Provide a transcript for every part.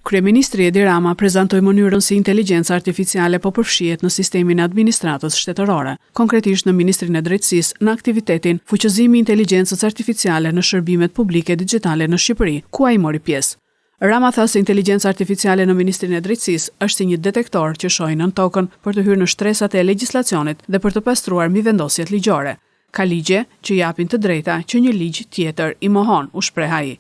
Kryeministri Edi Rama prezantoi mënyrën si inteligjenca artificiale po përfshihet në sistemin e administratës shtetërore, konkretisht në Ministrinë e Drejtësisë në aktivitetin Fuqëzimi i Inteligjencës Artificiale në shërbimet publike digjitale në Shqipëri, ku ai mori pjesë. Rama tha se inteligjenca artificiale në Ministrinë e Drejtësisë është si një detektor që shohë nën tokën për të hyrë në shtresat e legjislacionit dhe për të pastruar mbivendosjet ligjore. Ka ligje që japin të drejta që një ligj tjetër i mohon, u shpreh ai.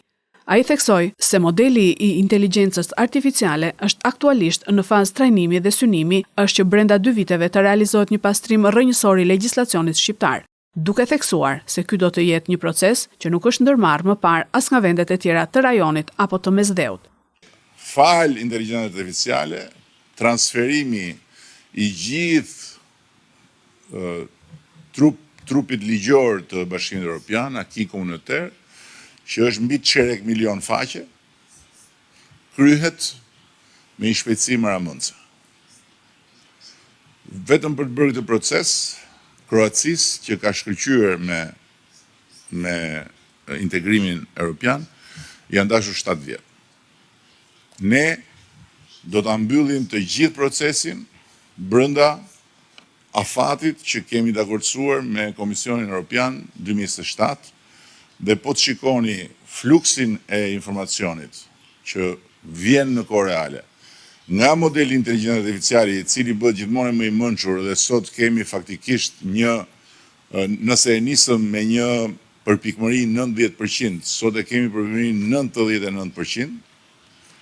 Ai theksoi se modeli i inteligjencës artificiale është aktualisht në fazë trajnimi dhe synimi, është që brenda 2 viteve të realizohet një pastrim rrënjësor i legjislacionit shqiptar, duke theksuar se ky do të jetë një proces që nuk është ndërmarrë më parë as nga vendet e tjera të rajonit apo të mesdheut. Fal inteligjencës artificiale, transferimi i gjithë trupit ligjor të Bashkimit Evropian, aki komunitar, që është mbi 3 milion faqe, kryhet me një shpejtësi maramundse. Vetëm për të bërë këtë proces, Kroacisë, që ka shkëlqyer me integrimin evropian, janë dashur 7 vjet. Ne do ta mbyllim të gjithë procesin brenda afatit që kemi dakordsuar me Komisionin Evropian 2027. Dhe po të shikoni fluksin e informacionit që vjen në kohë reale, nga modeli inteligjencë artificiale i cili bëhet gjithmonë më i mençur dhe sot kemi faktikisht nëse e nisëm me një përpikmëri 90%, sot e kemi përpikmëri 99%,